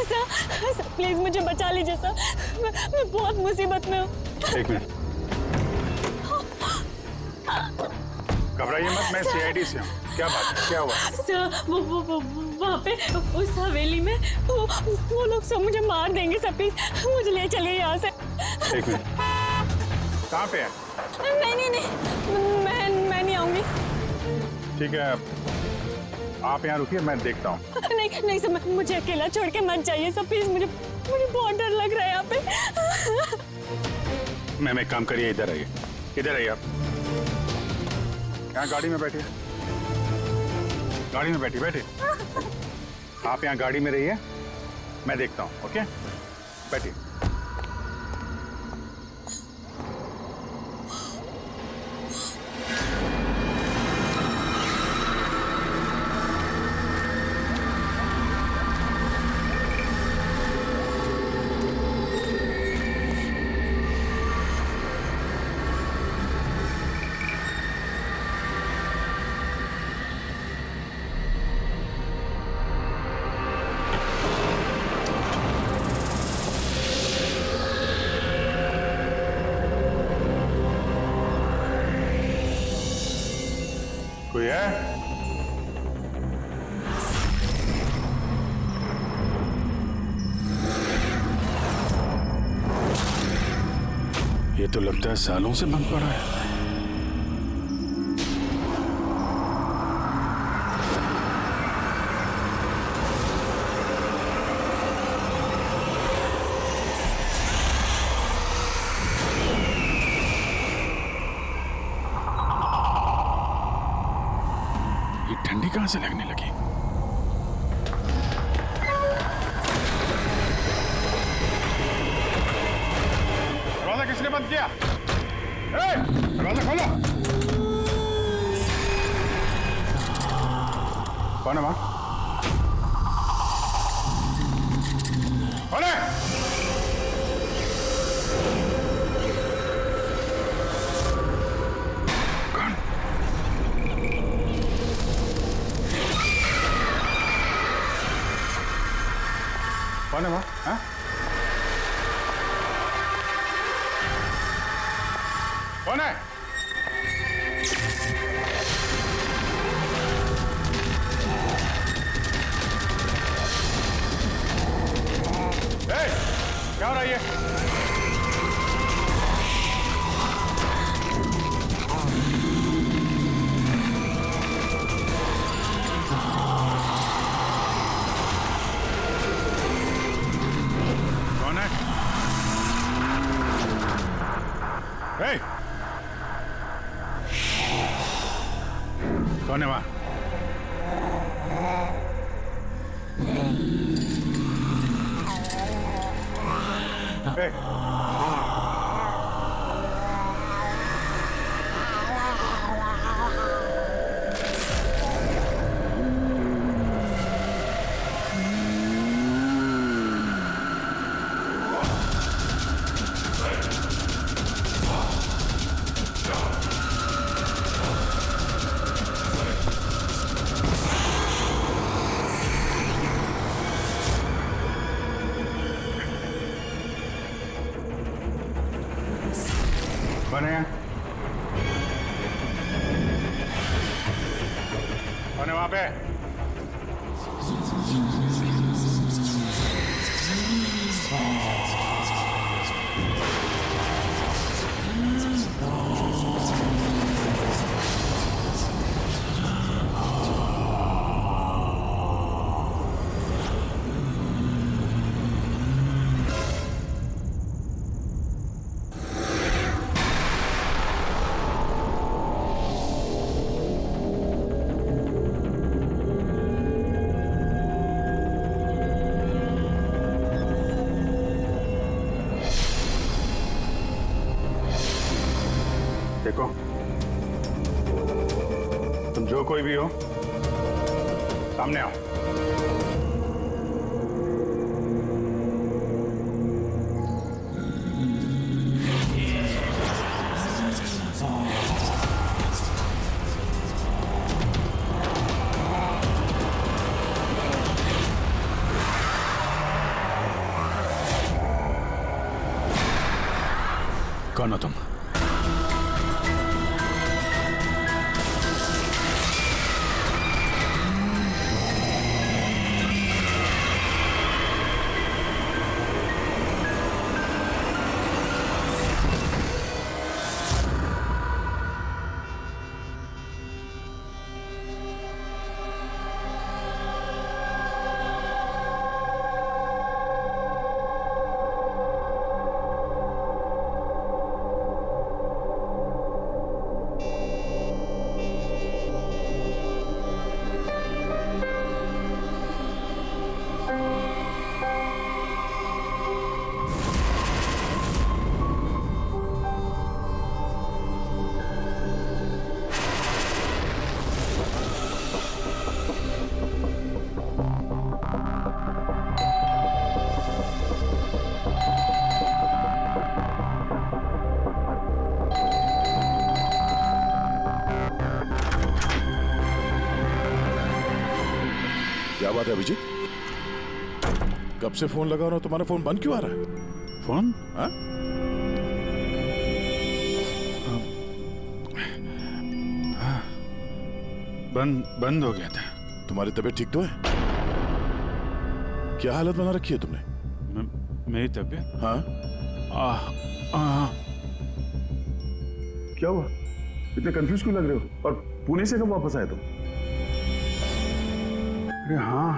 Sir please मुझे बचा लीजिए सर, मैं बहुत मुसीबत में हूँ। एक मिनट, घबराइए मत, मैं सीआईडी से हूँ। क्या बात है, क्या हुआ? सर वो वहाँ पे उस हवेली में वो लोग सब मुझे मार देंगे सर, प्लीज मुझे ले चलिए यहाँ से। एक मिनट, कहाँ पे है? नहीं मैं नहीं आऊंगी। ठीक है, आप यहाँ रुकिए, मैं देखता हूँ। नहीं सर, मुझे अकेला छोड़ के मत जाइए सर प्लीज, मुझे बहुत डर लग रहा है यहाँ पे। मैम एक काम करिए, इधर आइए आप। यहाँ गाड़ी में बैठिए, गाड़ी में बैठिए। आप यहाँ गाड़ी में रहिए, मैं देखता हूँ। ओके, बैठिए। कोई है? ये तो लगता है सालों से बंद पड़ा है। ठंडी कहां से लगने लगी? दरवाजा किसने बंद किया? दरवाजा खोलो। कौन है वहां? कौन है? कौन है वहाँ? हाँ? कौन है? क्या हो रहा है ये? कौन है वहां? कौन है? कौन है वहां पे? देखो, तुम जो कोई भी हो, सामने आओ। कौन हो तुम? क्या बात है अभिजीत? कब से फोन लगा रहा हूं, तुम्हारा फोन बंद क्यों आ रहा है? फोन? हाँ? बंद हो गया था। तुम्हारी तबीयत ठीक तो है? क्या हालत बना रखी है तुमने? मेरी तबीयत? हाँ? क्या हुआ? इतने कंफ्यूज क्यों लग रहे हो? और पुणे से कब वापस आए तुम? अरे हाँ,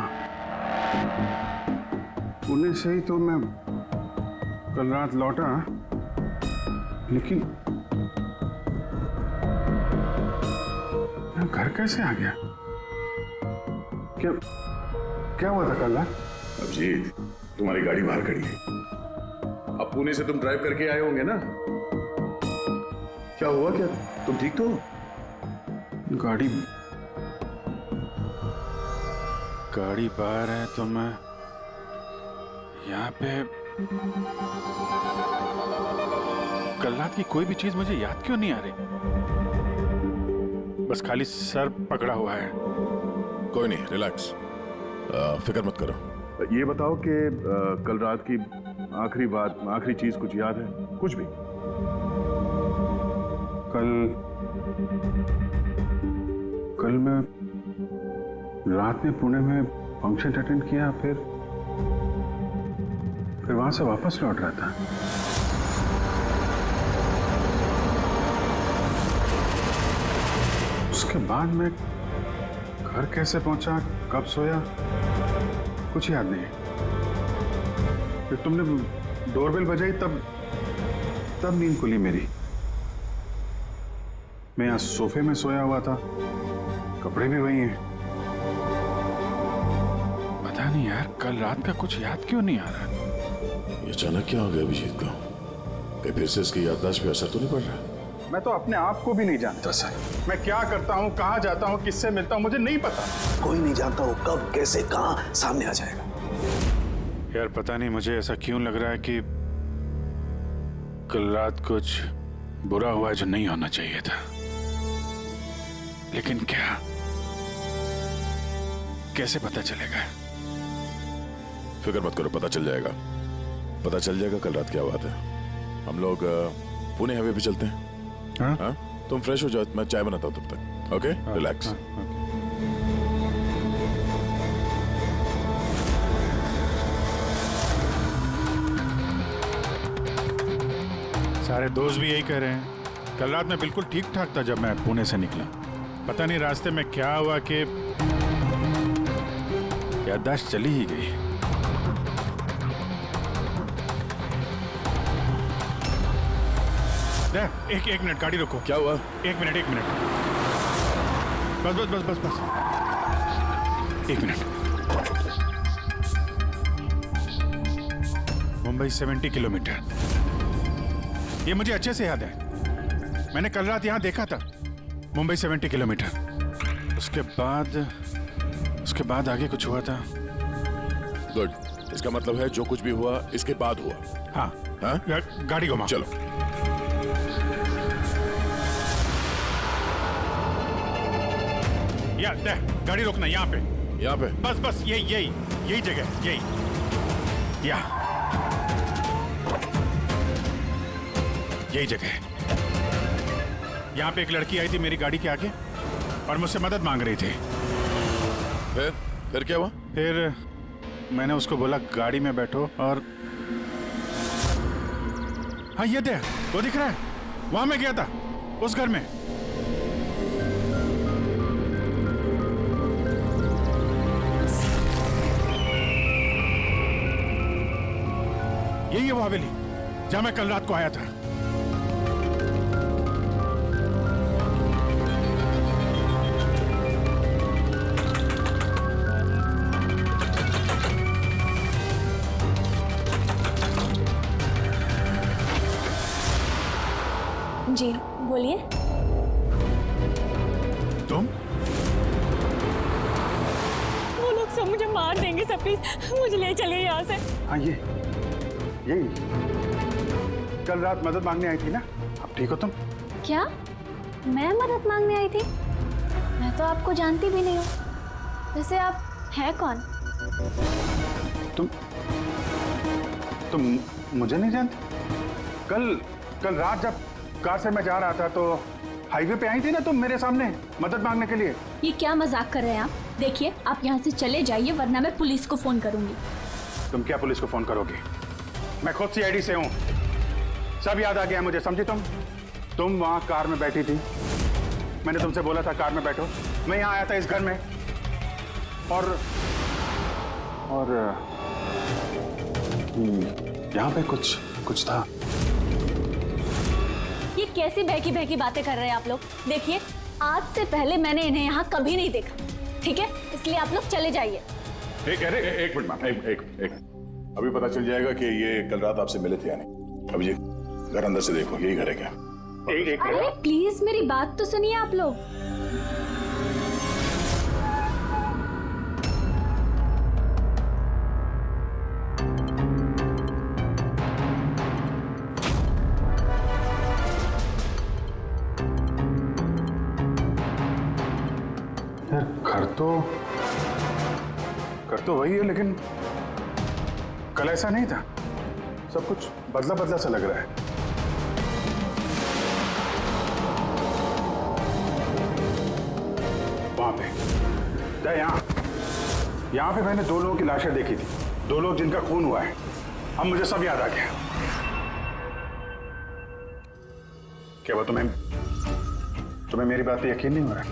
पुणे से ही तो मैं कल रात लौटा, लेकिन मैं घर कैसे आ गया? क्या क्या हुआ था कल रात? अभिजीत, तुम्हारी गाड़ी बाहर खड़ी है। अब पुणे से तुम ड्राइव करके आए होंगे ना? क्या हुआ? क्या तुम ठीक तो हो? गाड़ी बाहर है तो मैं यहाँ पे। कल रात की कोई भी चीज मुझे याद क्यों नहीं आ रही? बस खाली सर पकड़ा हुआ है। कोई नहीं, रिलैक्स, फिक्र मत करो। ये बताओ कि कल रात की आखिरी बात, आखिरी चीज कुछ याद है? कुछ भी? कल मैं रात में पुणे में फंक्शन अटेंड किया, फिर वहां से वापस लौट रहा था। उसके बाद मैं घर कैसे पहुंचा, कब सोया, कुछ याद नहीं। फिर तुमने डोरबेल बजाई, तब नींद खुली मेरी। मैं यहाँ सोफे में सोया हुआ था, कपड़े भी वही हैं। पता नहीं यार, कल रात का कुछ याद क्यों नहीं आ रहा? ये अचानक क्या हो गया अभिजीत को? कहीं फिर से इसकी याददाश्त पे असर तो नहीं पड़ रहा? मैं तो अपने आप को भी नहीं जानता सर। मैं क्या करता हूँ, कहाँ जाता हूँ, किससे मिलता हूँ, मुझे नहीं पता। कोई नहीं जानता वो कब, कैसे, कहाँ सामने आ जाएगा। यार पता नहीं मुझे ऐसा क्यों लग रहा है कि कल रात कुछ बुरा हुआ जो नहीं होना चाहिए था। लेकिन क्या, कैसे पता चलेगा? फिक्र मत करो, पता चल जाएगा। पता चल जाएगा कल रात क्या हुआ था। हम लोग पुणे हाईवे पे चलते हैं। हाँ? हाँ? तुम फ्रेश हो जाओ, मैं चाय बनाता हूँ तब तक। Okay, relax. सारे दोस्त भी यही कह रहे हैं। कल रात मैं बिल्कुल ठीक ठाक था जब मैं पुणे से निकला। पता नहीं रास्ते में क्या हुआ कि याददाश्त चली ही गई। एक मिनट, गाड़ी रोको। क्या हुआ? एक मिनट। बस। एक मिनट। मुंबई 70 किलोमीटर, ये मुझे अच्छे से याद है। मैंने कल रात यहां देखा था। मुंबई 70 किलोमीटर। उसके बाद आगे कुछ हुआ था। गुड, इसका मतलब है जो कुछ भी हुआ इसके बाद हुआ। हाँ? गाड़ी घुमा। चलो। गाड़ी रोकना यहाँ पे। बस यही जगह, यही जगह है। यहाँ पे एक लड़की आई थी मेरी गाड़ी के आगे और मुझसे मदद मांग रही थी। फिर क्या हुआ? फिर मैंने उसको बोला गाड़ी में बैठो और हाँ ये देख, वो दिख रहा है, वहां मैं गया था उस घर में। यही है वो हवेली जहां मैं कल रात को आया था। जी बोलिए। तुम? वो लोग सब मुझे मार देंगे सर, प्लीज मुझे ले चलिए यहाँ से। हाँ यही कल रात मदद मांगने आई थी ना। अब ठीक हो तुम? क्या मैं मदद मांगने आई थी? मैं तो आपको जानती भी नहीं हूँ। वैसे आप हैं कौन? तुम मुझे नहीं जानते? कल रात जब कार से मैं जा रहा था तो हाईवे पे आई थी ना तुम मेरे सामने मदद मांगने के लिए। ये क्या मजाक कर रहे हैं आप? देखिए आप यहाँ से चले जाइए वरना मैं पुलिस को फोन करूंगी। तुम क्या पुलिस को फोन करोगी? मैं खुद सीआईडी से हूँ, सब याद आ गया मुझे, समझी तुम वहां कार में बैठी थी, मैंने तुमसे बोला था कार में बैठो, मैं यहाँ आया था इस घर में और यहाँ पे कुछ था। ये कैसी बहकी बहकी बातें कर रहे हैं आप लोग? देखिए आज से पहले मैंने इन्हें यहाँ कभी नहीं देखा, ठीक है? इसलिए आप लोग चले जाइए। एक मिनट मैम, एक अभी पता चल जाएगा कि ये कल रात आपसे मिले थे या नहीं। अब ये घर अंदर से देखो, यही घर है क्या? अरे प्लीज मेरी बात तो सुनिए आप लोग। यार घर तो वही है लेकिन कल ऐसा नहीं था, सब कुछ बदला बदला सा लग रहा है। वहां पे यहाँ पे मैंने 2 लोगों की लाशें देखी थी, 2 लोग जिनका खून हुआ है। अब मुझे सब याद आ गया। क्या वो तुम्हें मेरी बात पे यकीन नहीं हो रहा?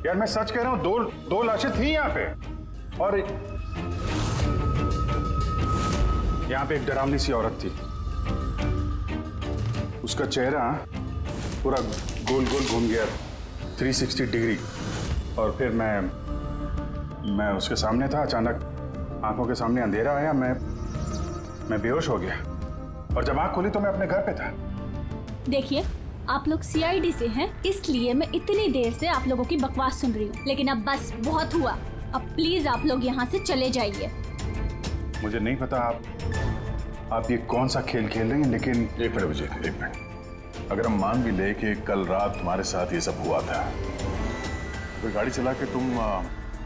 यार मैं सच कह रहा हूं, 2 लाशें थी यहाँ पे और यहाँ पे एक डरावनी सी औरत थी, उसका चेहरा पूरा गोल गोल घूम गया 360 डिग्री और फिर मैं उसके सामने था, अचानक आंखों के सामने अंधेरा आया, मैं बेहोश हो गया और जब आंख खोली तो मैं अपने घर पे था। देखिए आप लोग सीआईडी से हैं, इसलिए मैं इतनी देर से आप लोगों की बकवास सुन रही हूँ, लेकिन अब बस बहुत हुआ। अब प्लीज आप लोग यहाँ से चले जाइए। मुझे नहीं पता आप ये कौन सा खेल खेल रही हैं, लेकिन एक मिनट विजय, एक मिनट। अगर हम मान भी ले कि कल रात तुम्हारे साथ ये सब हुआ था, तो गाड़ी चला के तुम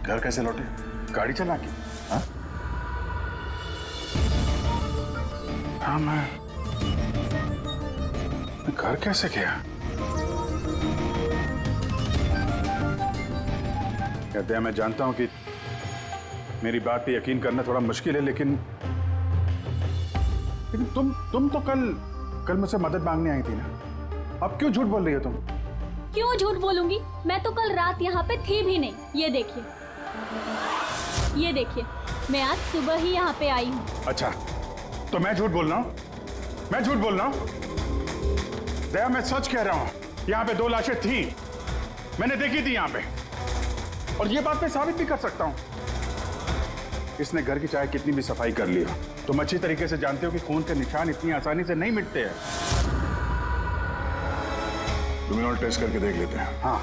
घर कैसे लौटे? गाड़ी चला के? हाँ मैं घर कैसे गया? कहते हैं मैं जानता हूं कि मेरी बात पे यकीन करना थोड़ा मुश्किल है, लेकिन तुम तो कल मुझसे मदद मांगने आई थी ना, अब क्यों झूठ बोल रही हो तुम? क्यों झूठ बोलूंगी? मैं तो कल रात यहाँ पे थी भी नहीं। ये देखिए मैं आज सुबह ही यहाँ पे आई हूँ। अच्छा तो मैं झूठ बोल रहा हूँ? मैं झूठ बोल रहा हूँ? दया मैं सच कह रहा हूँ, यहाँ पे 2 लाशें थी, मैंने देखी थी यहाँ पे, और ये बात मैं साबित भी कर सकता हूँ। इसने घर की चाहे कितनी भी सफाई कर ली हो, तुम अच्छी तरीके से जानते हो कि खून के निशान इतनी आसानी से नहीं मिटते हैं। लुमिनॉल टेस्ट करके देख लेते हैं। हाँ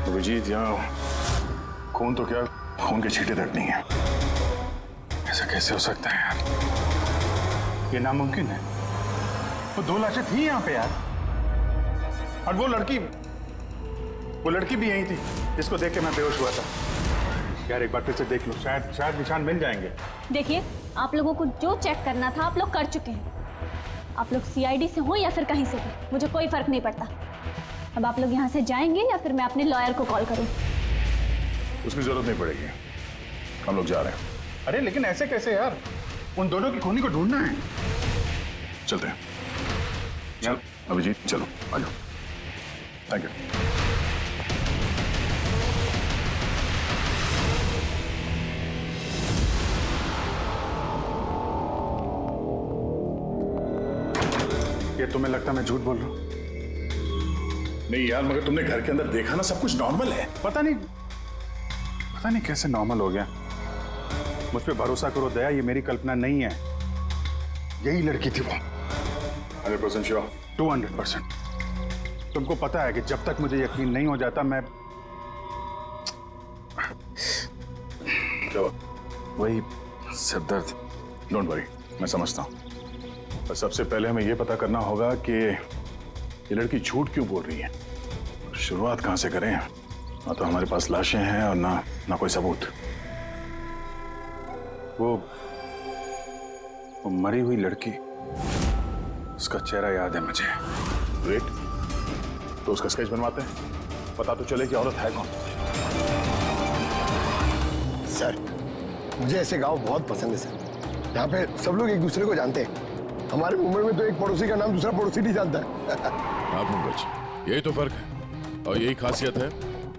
अभिजीत, यहाँ खून तो क्या, खून के छींटे तक नहीं है। ऐसा कैसे हो सकता है यार? ये नामुमकिन है। वो 2 लाशें थी यहाँ पे यार, और वो लड़की भी यही थी जिसको देख के मैं बेहोश हुआ था। यार एक बार फिर से देख लो, शायद निशान मिल जाएंगे। देखिए, आप लोगों को जो चेक करना था आप लोग कर चुके हैं। आप लोग सीआईडी से हो या फिर कहीं से भी, मुझे कोई फर्क नहीं पड़ता। अब आप लोग यहाँ से जाएंगे या फिर मैं अपने लॉयर को कॉल करूँ? उसकी जरूरत नहीं पड़ेगी, हम लोग जा रहे हैं। अरे लेकिन ऐसे कैसे यार, उन दोनों की खूनी को ढूंढना है। चलते हैं। चल अभिजीत, चलो आ जाओ। Thank you. ये तुम्हें लगता है मैं झूठ बोल रहा हूँ? नहीं यार, मगर तुमने घर के अंदर देखा ना, सब कुछ नॉर्मल है। पता नहीं कैसे नॉर्मल हो गया। मुझ पे भरोसा करो दया, ये मेरी कल्पना नहीं है, यही लड़की थी वो। 100% श्योर? 200%। तुमको पता है कि जब तक मुझे यकीन नहीं हो जाता मैं वही सिरदर्द। डोंट वरी, मैं समझता हूँ। पर सबसे पहले हमें यह पता करना होगा कि ये लड़की झूठ क्यों बोल रही है। शुरुआत कहां से करें? ना तो हमारे पास लाशें हैं और ना कोई सबूत। वो मरी हुई लड़की, उसका चेहरा याद है मुझे। ग्रेट, तो उसका स्केच बनवाते हैं, पता तो चले कि औरत है कौन। सर, मुझे ऐसे गांव बहुत पसंद है सर, यहाँ पे सब लोग एक दूसरे को जानते हैं। हमारे मुंबई में तो एक पड़ोसी का नाम दूसरा पड़ोसी नहीं जानता है। हाँ पंकज, यही तो फर्क है और यही खासियत है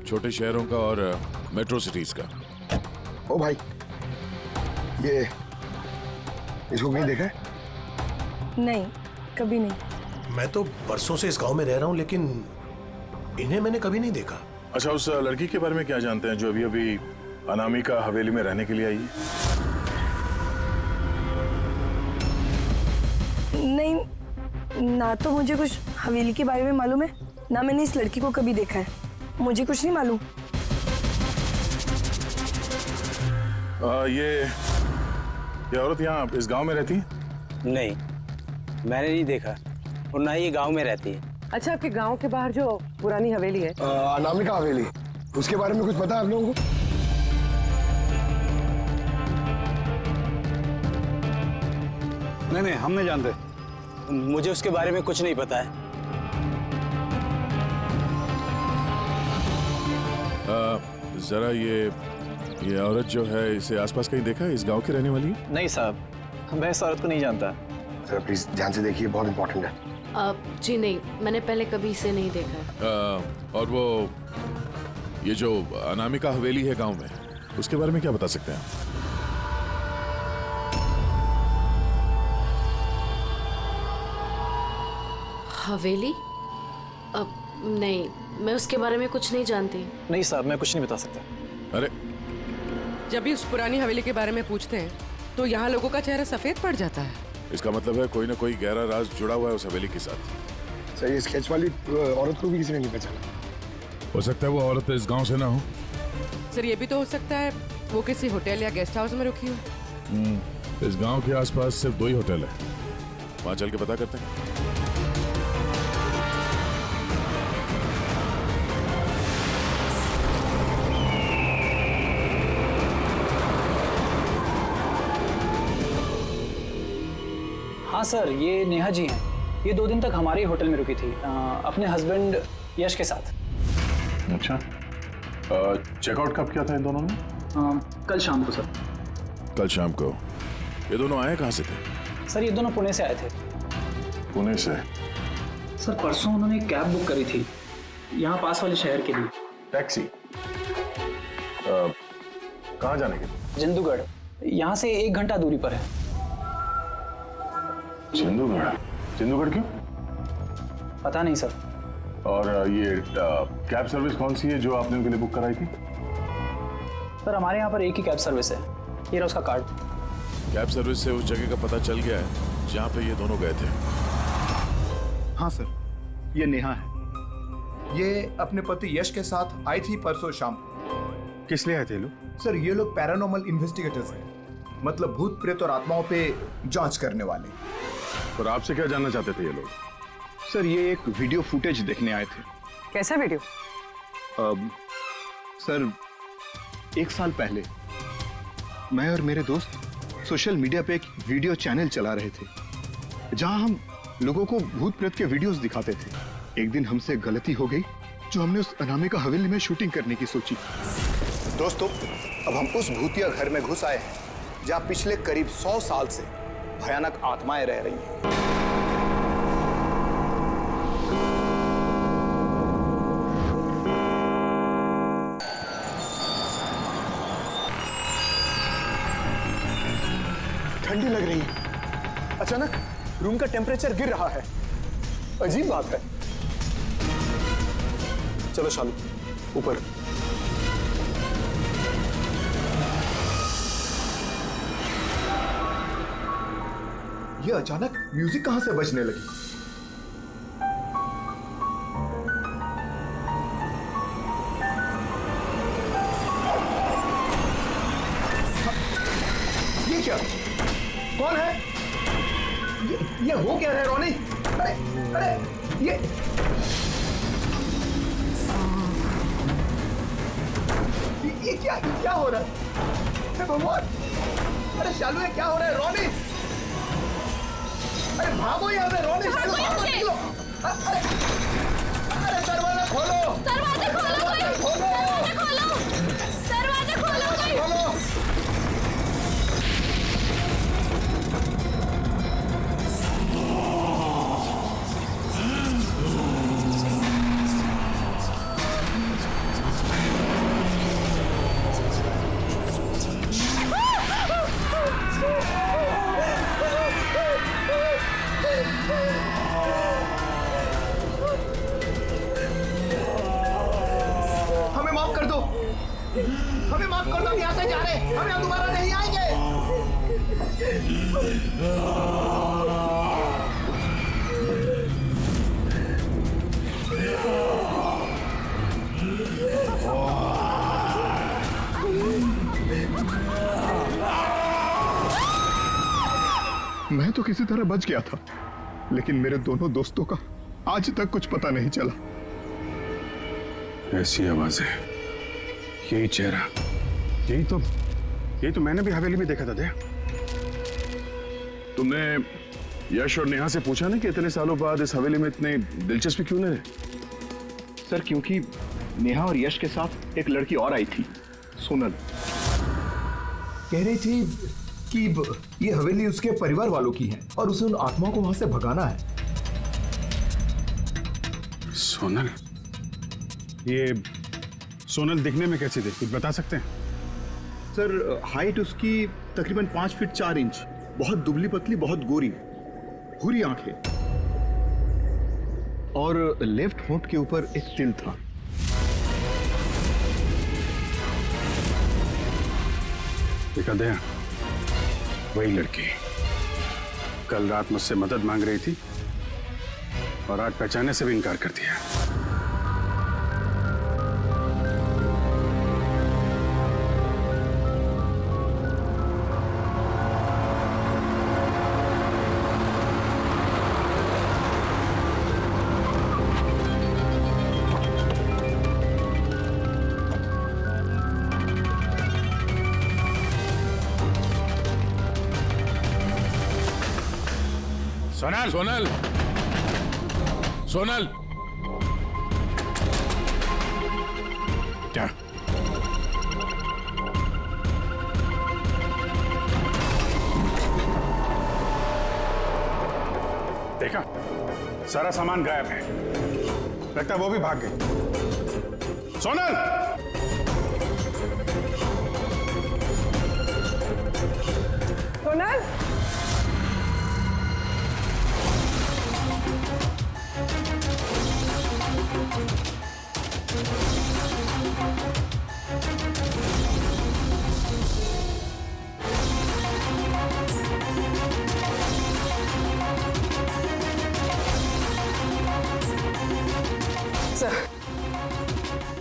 छोटे शहरों का और मेट्रो सिटीज का। ओ भाई, ये इसको कहीं देखा है? नहीं, कभी नहीं। मैं तो बरसों से इस गांव में रह रहा हूँ, लेकिन इन्हें मैंने कभी नहीं देखा। अच्छा, उस लड़की के बारे में क्या जानते हैं जो अभी अभी अनामिका हवेली में रहने के लिए आई है? नहीं, ना तो मुझे कुछ हवेली के बारे में मालूम है, ना मैंने इस लड़की को कभी देखा है। मुझे कुछ नहीं मालूम। ये औरत यहाँ इस गांव में रहती है? नहीं, मैंने नहीं देखा और ना ही ये गांव में रहती है। अच्छा, आपके गांव के बाहर जो पुरानी हवेली है, अनामिका हवेली, उसके बारे में कुछ पता है आप लोगों को? नहीं, हम नहीं जानते। मुझे उसके बारे में कुछ नहीं पता है। जरा ये औरत जो है, इसे आसपास कहीं देखा है? इस गांव की रहने वाली है? नहीं साहब, मैं इस औरत को नहीं जानता। सर प्लीज ध्यान से देखिए, बहुत इंपॉर्टेंट है। जी नहीं, मैंने पहले कभी इसे नहीं देखा है। और वो ये जो अनामिका हवेली है गांव में, उसके बारे में क्या बता सकते हैं आप? हवेली? नहीं, मैं उसके बारे में कुछ नहीं जानती। नहीं साहब, मैं कुछ नहीं बता सकता। अरे जब भी उस पुरानी हवेली के बारे में पूछते हैं तो यहाँ लोगों का चेहरा सफेद पड़ जाता है। इसका मतलब है कोई ना कोई गहरा राज जुड़ा हुआ है उस हवेली के साथ। सर, ये स्केच वाली औरत को भी किसी ने नहीं पहचाना। हो सकता है वो औरत इस गांव से ना हो। सर, ये भी तो हो सकता है वो किसी होटल या गेस्ट हाउस में रुकी हो। इस गांव के आसपास सिर्फ 2 ही होटल है, वहां चल के पता करते हैं। हाँ सर, ये नेहा जी हैं। ये 2 दिन तक हमारे ही होटल में रुकी थी, अपने हस्बैंड यश के साथ। अच्छा, चेकआउट कब किया था इन दोनों ने? कल शाम को सर। कल शाम को? ये दोनों आए कहाँ से थे? सर, ये दोनों पुणे से आए थे। पुणे से? सर, परसों उन्होंने एक कैब बुक करी थी यहाँ पास वाले शहर के लिए। टैक्सी? कहाँ जाने के लिए? जिंदूगढ़, यहाँ से 1 घंटा दूरी पर है। जिंदूगढ़ क्यों? पता नहीं सर। और ये कैब सर्विस कौन सी है जो आपने उनके लिए बुक कराई थी? सर, हमारे यहाँ पर एक ही कैब सर्विस है। ये रहा उसका कार्ड। कैब सर्विस से उस जगह का पता चल गया है जहाँ पे ये दोनों गए थे। हाँ सर, ये नेहा है। ये अपने पति यश के साथ आई थी परसों शाम। किस लिए आए थे लोग? सर, ये लोग पैरानॉर्मल इन्वेस्टिगेटर्स हैं, मतलब भूत प्रेत और आत्माओं पे जांच करने वाले। पर आपसे क्या जानना चाहते थे ये लोग? सर ये एक वीडियो फुटेज देखने आए थे। कैसा वीडियो? सर 1 साल पहले मैं और मेरे दोस्त सोशल मीडिया पे एक वीडियो चैनल चला रहे थे जहां हम लोगों को भूत प्रेत के वीडियोस दिखाते थे। एक दिन हमसे गलती हो गई जो हमने उस अनामिका हवेली में शूटिंग करने की सोची। दोस्तों, अब हम उस भूतिया घर में घुस आए हैं जहां पिछले करीब 100 साल से भयानक आत्माएं रह रही हैं। ठंडी लग रही है। अचानक रूम का टेम्परेचर गिर रहा है। अजीब बात है। चलो शालू, ऊपर। ये अचानक म्यूजिक कहां से बजने लगी? ये क्या? कौन है? ये हो क्या रहा है रोनी? अरे ये क्या हो रहा है? भगवान! अरे शालू, ये क्या हो रहा है? रोनी, अरे भागो यहाँ से! रोनी, शालू, भागो, निकलो! अरे दरवाजा खोलो! दरवाजा खोलो! दरवाजा खोलो! दरवाजा खोलो! हमें माफ कर दो, हम यहाँ से जा रहे हैं, हम यहाँ दोबारा नहीं आएंगे। मैं तो किसी तरह बच गया था, लेकिन मेरे दोनों दोस्तों का आज तक कुछ पता नहीं चला। ऐसी आवाजें, यही चेहरा, यही तो मैंने भी हवेली में देखा था। दया, तुमने यश और नेहा से पूछा ना कि इतने सालों बाद इस हवेली में इतने दिलचस्पी क्यों ले रहे? सर क्योंकि नेहा और यश के साथ एक लड़की और आई थी, सोनल। कह रही थी कि ये हवेली उसके परिवार वालों की है और उसे उन आत्माओं को वहां से भगाना है। सोनल? ये सोनल दिखने में कैसी थी, कुछ बता सकते हैं? सर हाइट उसकी तकरीबन 5 फीट 4 इंच, बहुत दुबली पतली, बहुत गोरी, भूरी आंखें, और लेफ्ट होंठ के ऊपर एक तिल था। देखा दया, वही लड़की कल रात मुझसे मदद मांग रही थी और आज पहचानने से भी इनकार कर दिया। सोनल, सोनल, सोनल, क्या? देखा, सारा सामान गायब है, लगता है वो भी भाग गई। सोनल! सोनल,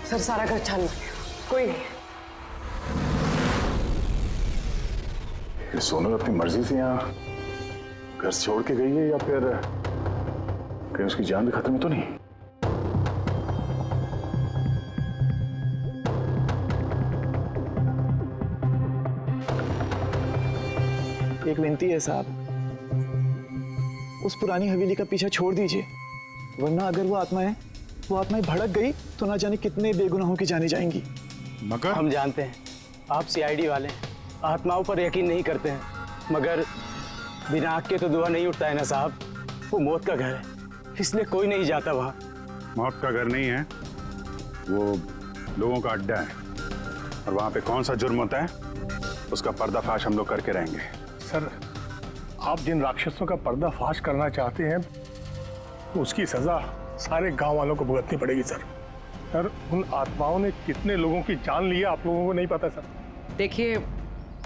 सर सारा घर छानना, कोई नहीं। ये सोनल अपनी मर्जी से यहाँ घर से छोड़ के गई है या फिर कहीं उसकी जान भी खत्म तो नहीं? एक विनती है साहब, उस पुरानी हवेली का पीछा छोड़ दीजिए, वरना अगर वो आत्माएं भड़क गई तो ना जाने कितने बेगुनाहों की जानी जाएंगी। मगर हम जानते हैं आप सीआईडी वाले आत्माओं पर यकीन नहीं करते हैं, मगर बिना आग के तो धुआं नहीं उठता है ना साहब। वो मौत का घर है, इसलिए कोई नहीं जाता वहां। मौत का घर नहीं है, वो लोगों का अड्डा है, और वहां पे कौन सा जुर्म होता है उसका पर्दाफाश हम लोग करके रहेंगे। सर, आप जिन राक्षसों का पर्दाफाश करना चाहते हैं तो उसकी सजा सारे गांव वालों को भुगतनी पड़ेगी सर। सर, उन आत्माओं ने कितने लोगों की जान ली है आप लोगों को नहीं पता सर। देखिए,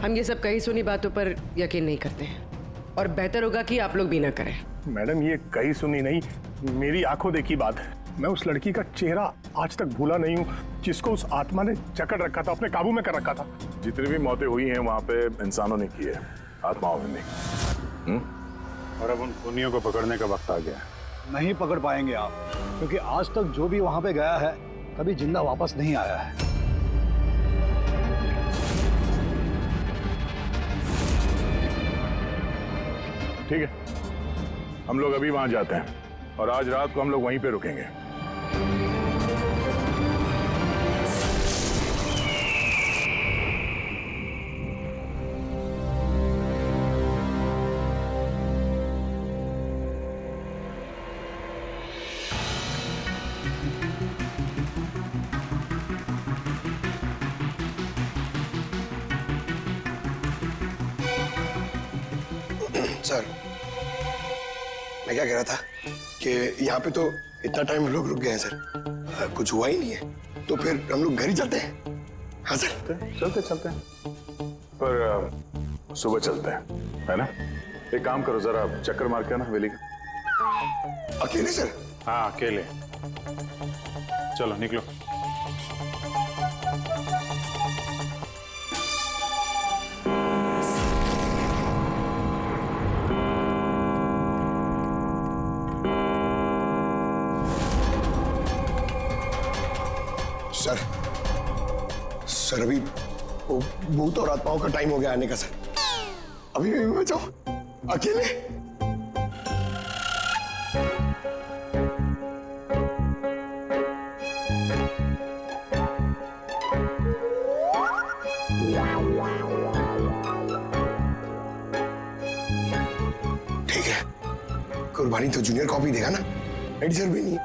हम ये सब कही सुनी बातों पर यकीन नहीं करते हैं, और बेहतर होगा कि आप लोग भी ना करें। मैडम, ये कही सुनी नहीं, मेरी आंखों देखी बात है। मैं उस लड़की का चेहरा आज तक भूला नहीं हूँ, जिसको उस आत्मा ने जकड़ रखा था, अपने काबू में कर रखा था। जितनी भी मौतें हुई हैं वहां पे इंसानों ने की है, आत्माओं ने नहीं। और अब उन खूनियों को पकड़ने का वक्त आ गया है। नहीं पकड़ पाएंगे आप, क्योंकि आज तक जो भी वहां पे गया है कभी जिंदा वापस नहीं आया है। ठीक है, हम लोग अभी वहां जाते हैं और आज रात को हम लोग वहीं पे रुकेंगे। सर, मैं क्या कह रहा था कि यहाँ पे तो इतना टाइम लोग रुक गए हैं सर, कुछ हुआ ही नहीं है, तो फिर हम लोग घर ही चलते हैं। हाँ सर, चलते हैं, पर सुबह चलते हैं, है ना? एक काम करो, जरा चक्कर मार के आना हवेली का। अकेले सर? हाँ, अकेले। चलो निकलो। सर, अभी वो भूत और आत्माओं का टाइम हो गया आने का सर। अभी भी मैं जाऊं अकेले? ठीक है, कुर्बानी तो जूनियर कॉपी देगा ना, एडिटर भी नहीं।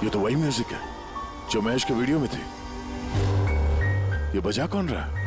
ये तो वही म्यूजिक है जो महेश के वीडियो में थी। ये बजा कौन रहा है?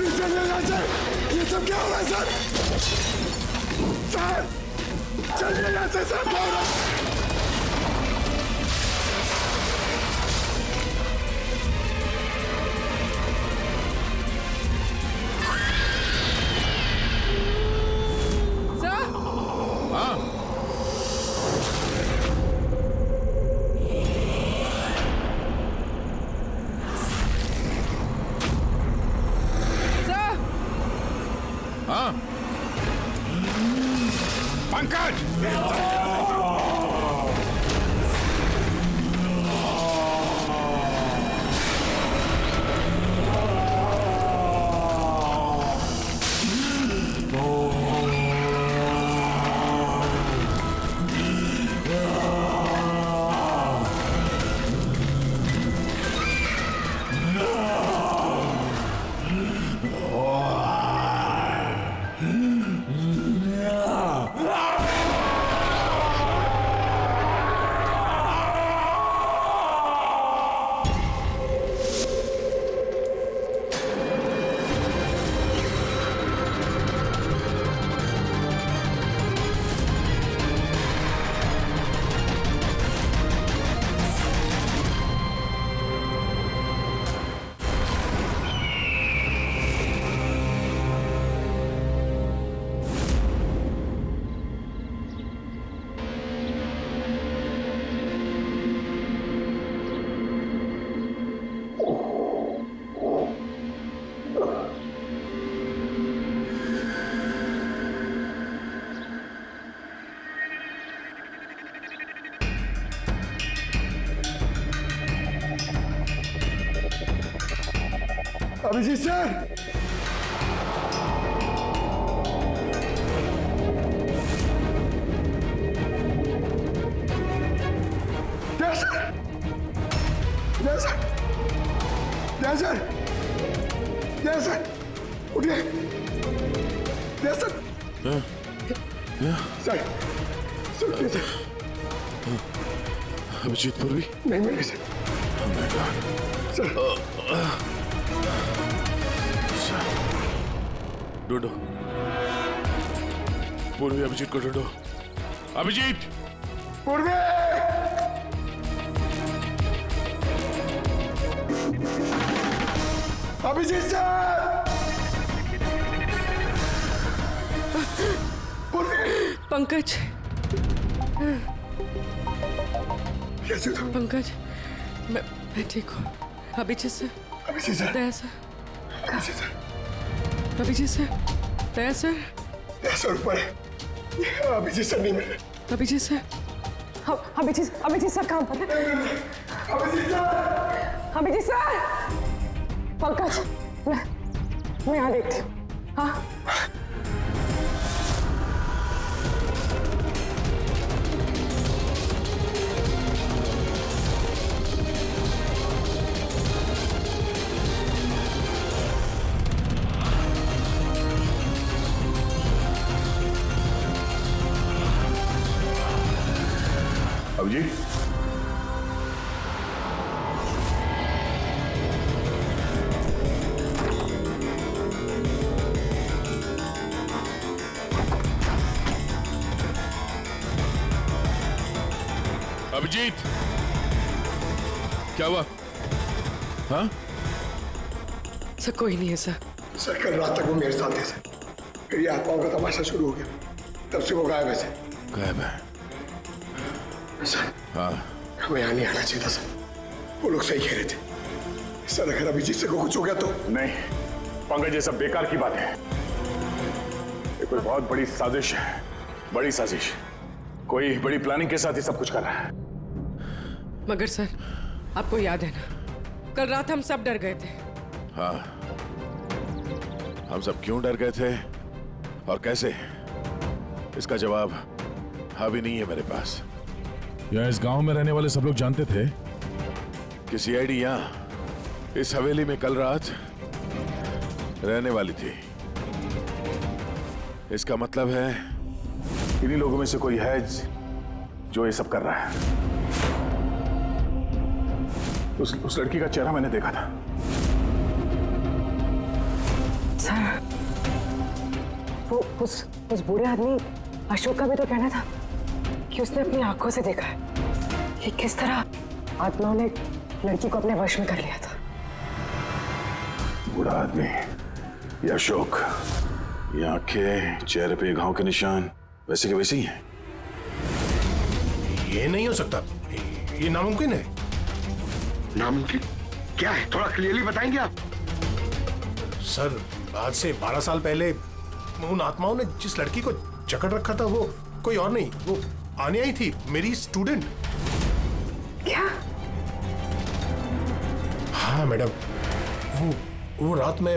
प्लीज चलिए यहाँ से। ये सब क्या हो रहा है सर? सर चलिए यहाँ से सर, क्या हो रहा है? पंकज! अभिजीत सर, जय सर, जय सर, जय सर, जय सर, उठिए, जय सर, सर, सुनिए सर, अभिजीत पूर्वी नहीं मिले सर, सर, ढूंढो पूर्वी, अभिजीत को ढूंढो। अभिजीत! पूर्वी! अभिजीत सर! पूर्वी! पंकज, कैसे हो तुम? पंकज, मैं ठीक हूँ। Abhijeet sir, Abhijit sir, Daya sir, Abhijit sir, Abhijit sir, Daya sir, Daya sir ऊपर है। अभिजीत सर नहीं मिले। अभिजीत सर, अभिजीत सर कहाँ पर है? अभिजीत सर! अभिजीत सर! पंकज, मैं यहाँ देखती हूँ। हाँ, अभिजीत, अभिजीत, क्या हुआ? हाँ? सर कोई नहीं है सर। सर कल रात तक वो मेरे साथ थे सर, फिर ये आत्माओं का तमाशा शुरू हो गया, तब से वो गायब है सर। गायब है? सर, हाँ। हमें यहाँ नहीं आना चाहिए था सर, वो लोग सही कह रहे थे। सर अगर अभिजीत से को कुछ हो गया तो? नहीं पंकज, ये सब बेकार की बात है। ये कोई बहुत बड़ी साजिश है, बड़ी साजिश। कोई बड़ी प्लानिंग के साथ ही सब कुछ कर रहा है। मगर सर, आपको याद है ना, कल रात हम सब डर गए थे। हाँ, हम सब क्यों डर गए थे और कैसे, इसका जवाब अभी नहीं है मेरे पास। या इस गांव में रहने वाले सब लोग जानते थे कि सीआईडी यहाँ इस हवेली में कल रात रहने वाली थी। इसका मतलब है इन्हीं लोगों में से कोई है जो ये सब कर रहा है। उस लड़की का चेहरा मैंने देखा था। सर, वो उस बूढ़े आदमी अशोक का भी तो कहना था कि उसने अपनी आंखों से देखा है कि किस तरह आत्माओं ने लड़की को अपने वश में कर लिया था। बूढ़ा आदमी, ये अशोक, ये आंखें, चेहरे पे घाव के निशान वैसे के वैसे ही हैं। ये नहीं हो सकता, ये नामुमकिन है। नामुमकिन क्या है, थोड़ा क्लियरली बताएंगे आप? सर, आज से 12 साल पहले उन आत्माओं ने जिस लड़की को जकड़ रखा था वो कोई और नहीं, वो आनिया ही थी, मेरी स्टूडेंट। क्या? हाँ मैडम, वो रात मैं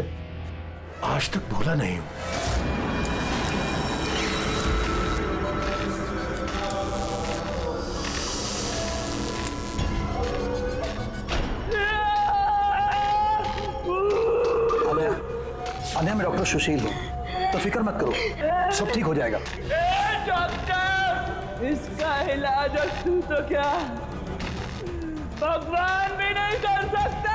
आज तक भूला नहीं हूं। आने में डॉक्टर सुशील हूँ, तो फिक्र मत करो, सब ठीक हो जाएगा। डॉक्टर, इसका इलाज और तू तो क्या भगवान भी नहीं कर सकता।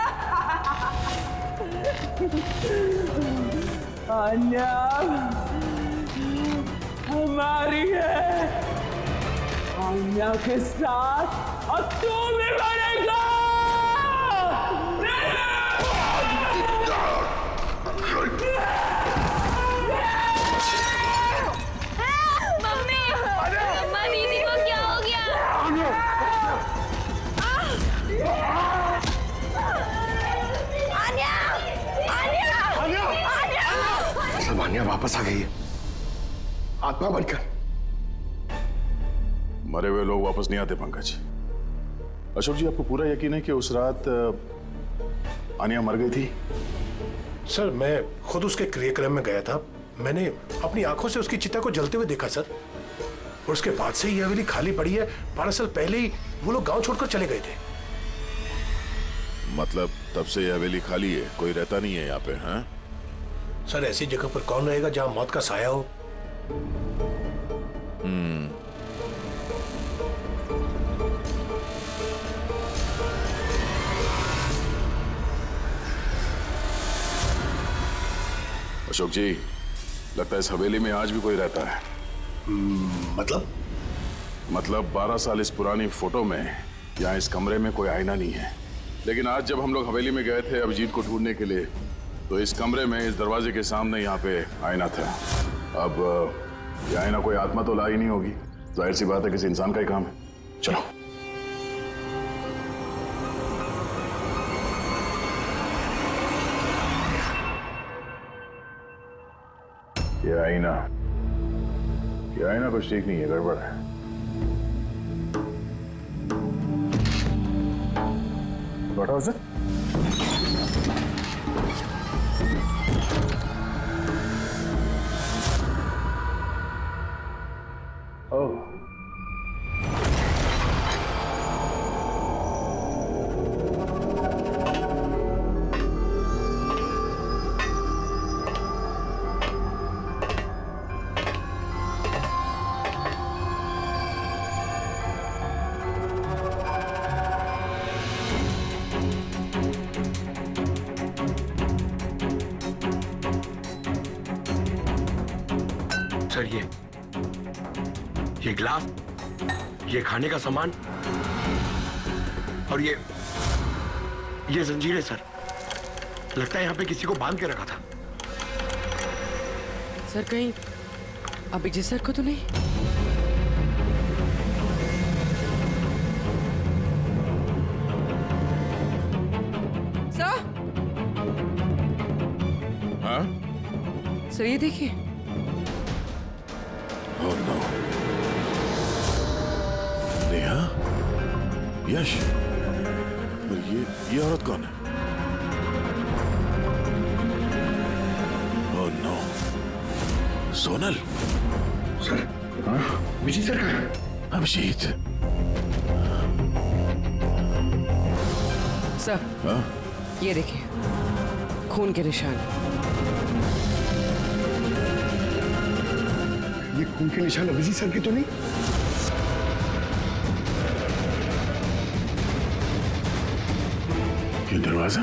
अन्या हमारी है, अन्या के साथ और तू भी मरेगा। मम्मा, दीदी को क्या हो गया? सब आन्या वापस आ गई है, आत्मा बनकर। मरे हुए लोग वापस नहीं आते पंकज। अशोक जी, आपको पूरा यकीन है कि उस रात आनिया मर गई थी? सर, मैं खुद उसके क्रियाक्रम में गया था, मैंने अपनी आंखों से उसकी चिता को जलते हुए देखा सर। और उसके बाद से ये हवेली खाली पड़ी है। 12 साल पहले ही वो लोग गांव छोड़कर चले गए थे। मतलब तब से ये हवेली खाली है, कोई रहता नहीं है यहाँ पे? हाँ सर, ऐसी जगह पर कौन रहेगा जहां मौत का साया हो? अशोक जी, लगता है इस हवेली में आज भी कोई रहता है। मतलब 12 साल इस पुरानी फोटो में यहाँ इस कमरे में कोई आईना नहीं है, लेकिन आज जब हम लोग हवेली में गए थे अभिजीत को ढूंढने के लिए, तो इस कमरे में इस दरवाजे के सामने यहाँ पे आईना था। अब ये आईना कोई आत्मा तो ला ही नहीं होगी, जाहिर सी बात है किसी इंसान का ही काम है। चलो। ये आईना कुछ ठीक नहीं है, गड़बड़ है। What was it? Oh. Sir, ये ग्लास, ये खाने का सामान और ये जंजीरें सर, लगता है यहाँ पे किसी को बांध के रखा था। सर, कहीं अभिजीत सर को तो नहीं? सर? हाँ? सर, ये देखिए। Oh no. नेहा, यश, और ये औरत कौन है? Oh no. Sonal. Sir, Abhijit sir कहाँ है? अभिजीत। सर, हाँ? ये देखिए, खून के निशान। ये खून के निशान अभिजीत सर के तो नहीं? ये दरवाजा?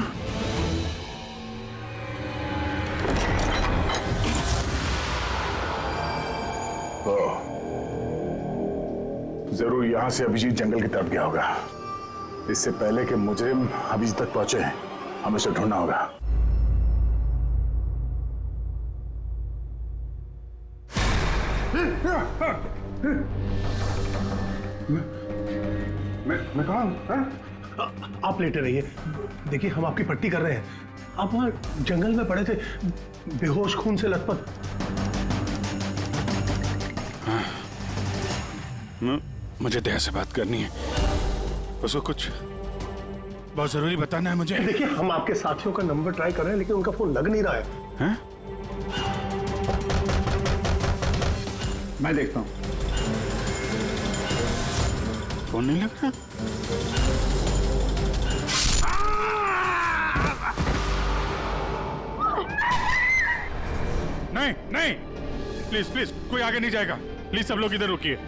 जरूर यहां से अभिजीत जंगल की तरफ गया होगा। इससे पहले कि मुजरिम अभिजीत तक पहुंचे, हमें उसे ढूंढना होगा। मैं कहाँ हूं? आप लेटे रहिए, देखिए हम आपकी पट्टी कर रहे हैं। आप वहां जंगल में पड़े थे, बेहोश, खून से लथपथ। मुझे दया से बात करनी है, उसको कुछ बहुत जरूरी बताना है मुझे। देखिए हम आपके साथियों का नंबर ट्राई कर रहे हैं, लेकिन उनका फोन लग नहीं रहा है। हैं? मैं देखता हूं। फोन नहीं लग रहा। नहीं नहीं, प्लीज प्लीज, कोई आगे नहीं जाएगा। प्लीज सब लोग इधर रुकिए।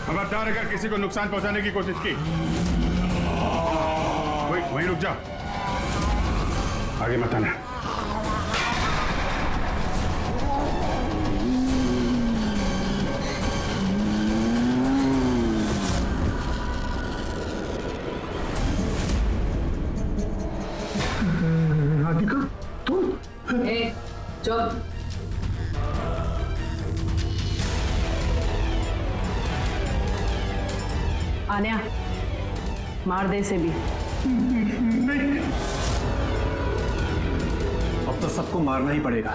खबरदार अगर किसी को नुकसान पहुंचाने की कोशिश की, वहीं रुक जाओ, आगे मत आना। राधिका तुम? चुप। आन्या, मार दे इसे भी। नहीं। अब तो सबको मारना ही पड़ेगा।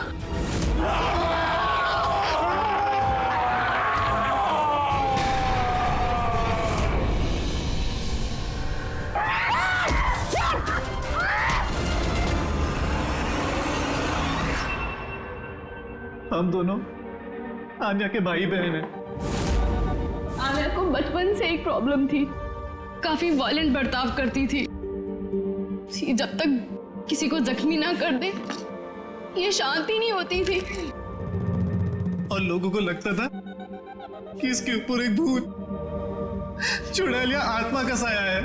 हम दोनों आन्या के भाई बहन हैं। आन्या को बचपन से एक प्रॉब्लम थी, काफी वायलेंट बर्ताव करती थी। जब तक किसी को जख्मी ना कर दे, ये शांति नहीं होती थी। और लोगों को लगता था कि इसके ऊपर एक भूत, चुड़ैल या आत्मा का साया है।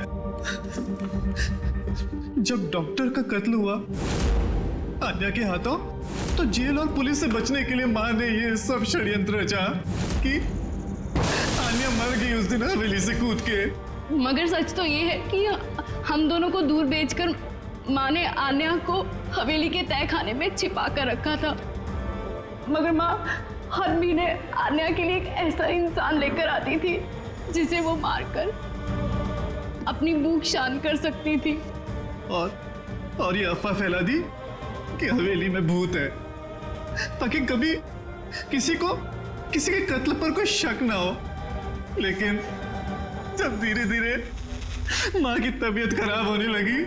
जब डॉक्टर का कत्ल हुआ आन्या के हाथों, तो जेल और पुलिस से बचने के लिए मां ने ये सब षड्यंत्र रचा कि आन्या मर गई उस दिन हवेली से कूद के। मगर सच तो ये है कि हम दोनों को दूर भेजकर माँ ने आन्या को हवेली के तय खाने में छिपा कर रखा था। मगर माँ हर महीने आन्या के लिए एक ऐसा इंसान लेकर आती थी जिसे वो मारकर अपनी भूख शांत कर सकती थी। और ये अफवाह फैला दी कि हवेली में भूत है, ताकि कभी किसी के कत्ल पर कोई शक ना हो। लेकिन जब धीरे धीरे माँ की तबीयत खराब होने लगी,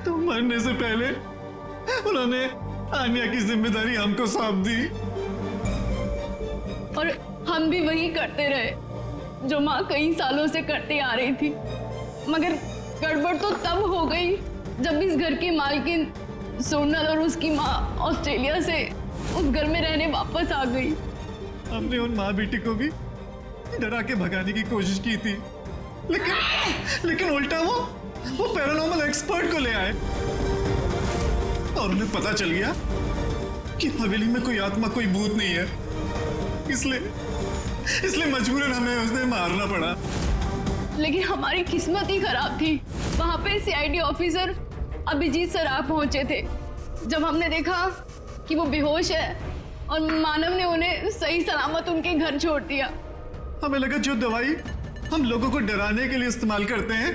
तो मरने से पहले उन्होंने आन्या की जिम्मेदारी हमको सौंप दी। और हम भी वही करते रहे जो माँ कई सालों से करते आ रही थी। मगर गड़बड़ तो तब हो गई जब इस घर की मालकिन सोनल और उसकी माँ ऑस्ट्रेलिया से उस घर में रहने वापस आ गई। हमने उन माँ बेटी को भी डरा के भगाने की कोशिश की थी, लेकिन उल्टा वो पैरानॉर्मल एक्सपर्ट को ले आए और उन्हें पता चल गया कि हवेली में कोई आत्मा, कोई भूत नहीं है। इसलिए मजबूरन हमें उसने मारना पड़ा। लेकिन हमारी किस्मत ही खराब थी। वहां पे सीआईडी ऑफिसर अभिजीत सर आ पहुंचे थे। जब हमने देखा कि वो बेहोश है और मानव ने उन्हें सही सलामत उनके घर छोड़ दिया, हमें लगा जो दवाई हम लोगों को डराने के लिए इस्तेमाल करते हैं,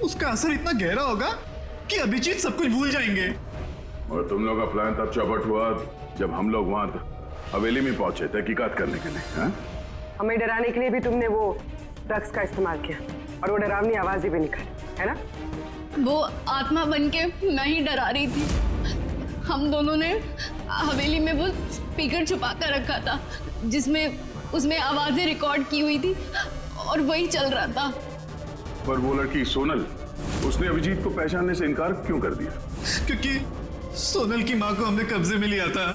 उसका असर इतना गहरा होगा कि अभिजीत सब कुछ भूल जाएंगे। और तुम लोग का प्लान तब चौपट हुआ जब हम लोग वहां हवेली में पहुंचे तहकीकात करने के लिए। हाँ? हमें डराने के लिए भी तुमने वो ड्रग्स का इस्तेमाल किया और वो डरावनी आवाजें भी निकाली, है ना? वो आत्मा बन के मैं ही डरा रही थी। हम दोनों ने हवेली में वो स्पीकर छुपा कर रखा था जिसमें उसमें आवाजें रिकॉर्ड की हुई थी और वही चल रहा था। पर वो लड़की सोनल, उसने अभिजीत को पहचानने से इनकार क्यों कर दिया? क्योंकि सोनल की माँ को हमने कब्जे में लिया था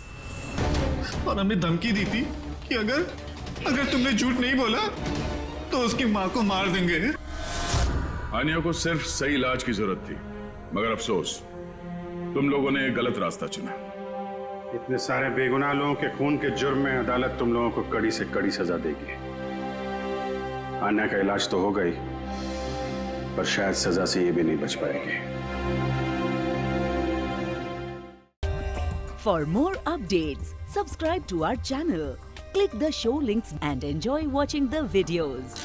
और हमें धमकी दी थी कि अगर तुमने झूठ नहीं बोला तो उसकी माँ को मार देंगे। आन्या को सिर्फ सही इलाज की जरूरत थी, मगर अफसोस तुम लोगों ने गलत रास्ता चुना। इतने सारे बेगुनाह लोगों के खून के जुर्म में अदालत तुम लोगों को कड़ी से कड़ी सजा देगी। आन्या का इलाज तो होगा ही, पर शायद सजा से ये भी नहीं बच पाएगी। For more updates, subscribe to our channel, click the show links and enjoy watching the videos.